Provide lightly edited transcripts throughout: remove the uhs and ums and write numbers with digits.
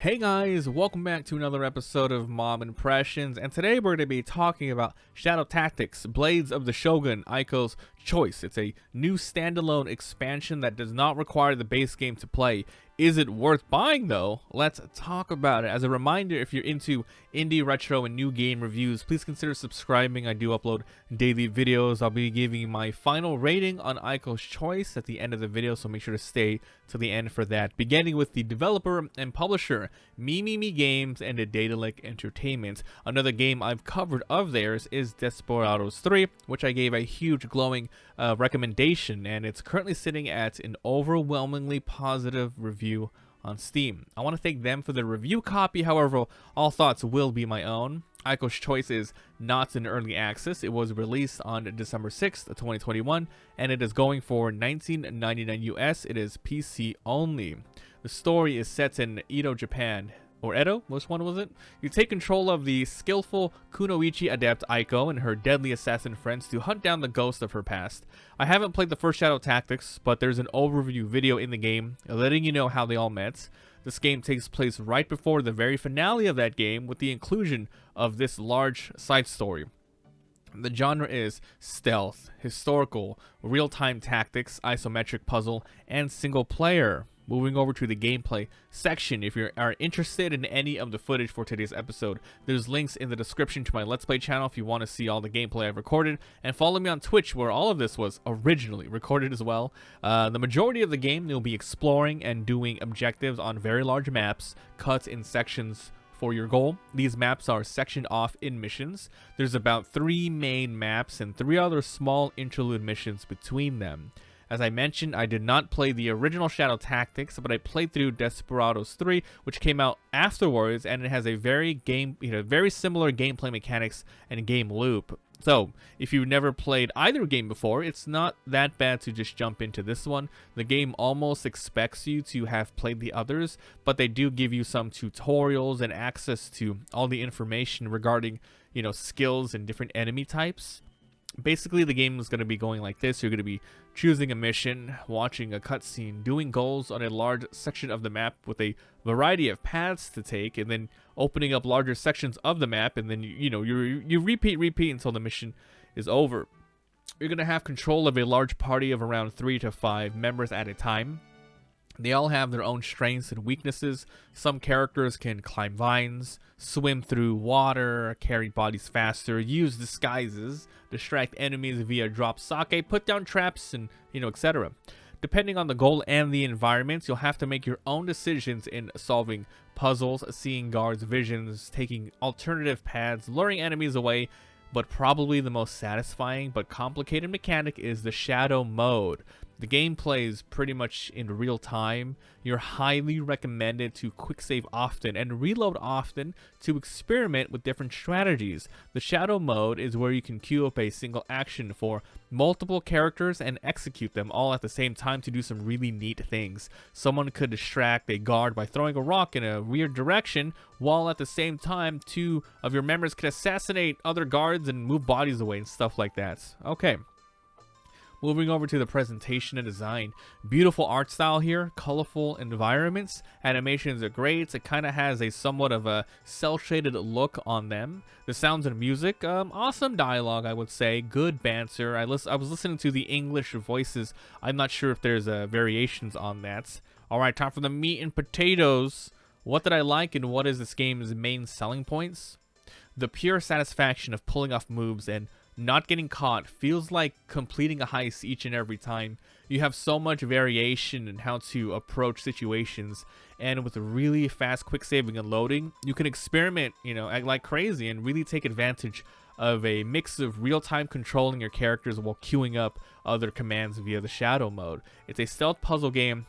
Hey guys, welcome back to another episode of Mabimpressions, and today we're going to be talking about Shadow Tactics, Blades of the Shogun, Aiko's Choice. It's a new standalone expansion that does not require the base game to play. Is it worth buying though? Let's talk about it. As a reminder, if you're into indie, retro, and new game reviews, please consider subscribing. I do upload daily videos. I'll be giving you my final rating on Aiko's Choice at the end of the video, so make sure to stay to the end for that. Beginning with the developer and publisher, Games and Daedalic Entertainment. Another game I've covered of theirs is Desperados 3, which I gave a huge glowing recommendation, and it's currently sitting at an overwhelmingly positive review on Steam. I want to thank them for the review copy, however, all thoughts will be my own. Aiko's Choice is not in early access. It was released on December 6th, 2021, and it is going for $19.99 US. It is PC only. The story is set in Edo, Japan. Or Edo? Which one was it? You take control of the skillful kunoichi adept Aiko and her deadly assassin friends to hunt down the ghost of her past. I haven't played the first Shadow Tactics, but there's an overview video in the game letting you know how they all met. This game takes place right before the very finale of that game, with the inclusion of this large side story. The genre is stealth, historical, real-time tactics, isometric puzzle, and single player. Moving over to the gameplay section, if you are interested in any of the footage for today's episode, there's links in the description to my Let's Play channel if you want to see all the gameplay I've recorded, and follow me on Twitch where all of this was originally recorded as well. The majority of the game, you'll be exploring and doing objectives on very large maps, cut in sections for your goal. These maps are sectioned off in missions. There's about 3 main maps and 3 other small interlude missions between them. As I mentioned, I did not play the original Shadow Tactics, but I played through Desperados 3, which came out afterwards, and it has a very similar gameplay mechanics and game loop. So, if you've never played either game before, it's not that bad to just jump into this one. The game almost expects you to have played the others, but they do give you some tutorials and access to all the information regarding, skills and different enemy types. Basically, the game is going to be going like this. You're going to be choosing a mission, watching a cutscene, doing goals on a large section of the map with a variety of paths to take, and then opening up larger sections of the map, and then you repeat until the mission is over. You're going to have control of a large party of around 3 to 5 members at a time. They all have their own strengths and weaknesses. Some characters can climb vines, swim through water, carry bodies faster, use disguises, distract enemies via drop sake, put down traps, and etc. Depending on the goal and the environments, you'll have to make your own decisions in solving puzzles, seeing guards' visions, taking alternative paths, luring enemies away. But probably the most satisfying but complicated mechanic is the shadow mode. The game plays pretty much in real time. You're highly recommended to quick save often and reload often to experiment with different strategies. The shadow mode is where you can queue up a single action for multiple characters and execute them all at the same time to do some really neat things. Someone could distract a guard by throwing a rock in a weird direction, while at the same time 2 of your members could assassinate other guards and move bodies away and stuff like that. Okay. Moving over to the presentation and design. Beautiful art style here, colorful environments, animations are great. It kind of has a somewhat of a cel-shaded look on them. The sounds and music, awesome dialogue, I would say, good banter. I was listening to the English voices. I'm not sure if there's variations on that. Alright, time for the meat and potatoes. What did I like and what is this game's main selling points? The pure satisfaction of pulling off moves and not getting caught feels like completing a heist each and every time. You have so much variation in how to approach situations, and with really fast quick saving and loading, you can experiment, act like crazy and really take advantage of a mix of real-time controlling your characters while queuing up other commands via the shadow mode. It's a stealth puzzle game,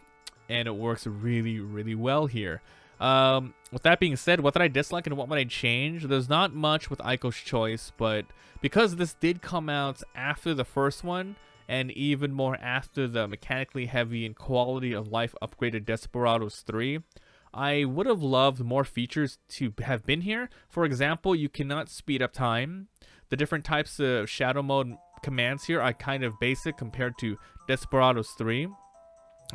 and it works really, really well here. With that being said, what did I dislike and what would I change? There's not much with Aiko's Choice, but because this did come out after the first one, and even more after the mechanically heavy and quality of life upgraded Desperados 3, I would have loved more features to have been here. For example, you cannot speed up time. The different types of shadow mode commands here are kind of basic compared to Desperados 3.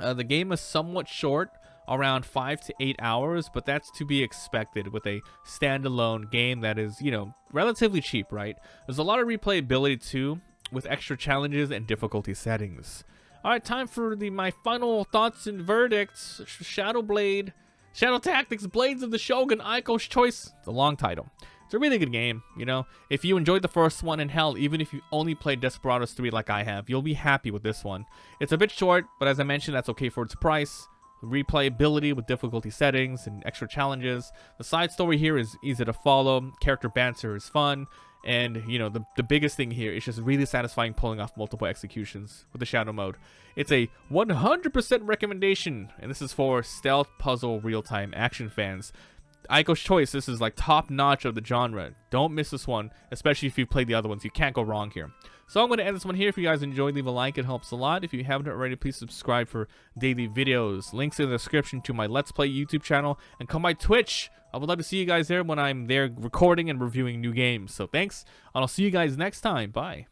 The game is somewhat short, around 5 to 8 hours, but that's to be expected with a standalone game that is, you know, relatively cheap, right? There's a lot of replayability too, with extra challenges and difficulty settings. Alright, time for my final thoughts and verdicts. Shadow Tactics, Blades of the Shogun, Aiko's Choice. It's a long title. It's a really good game, you know. If you enjoyed the first one, and hell, even if you only played Desperados 3 like I have, you'll be happy with this one. It's a bit short, but as I mentioned, that's okay for its price. Replayability with difficulty settings and extra challenges. The side story here is easy to follow. Character banter is fun. And, you know, the biggest thing here is just really satisfying pulling off multiple executions with the Shadow mode. It's a 100% recommendation, and this is for stealth, puzzle, real-time action fans. Aiko's Choice, this is like top-notch of the genre. Don't miss this one, especially if you've played the other ones. You can't go wrong here. So I'm going to end this one here. If you guys enjoyed, leave a like. It helps a lot. If you haven't already, please subscribe for daily videos. Links in the description to my Let's Play YouTube channel. And come by Twitch. I would love to see you guys there when I'm there recording and reviewing new games. So thanks, and I'll see you guys next time. Bye.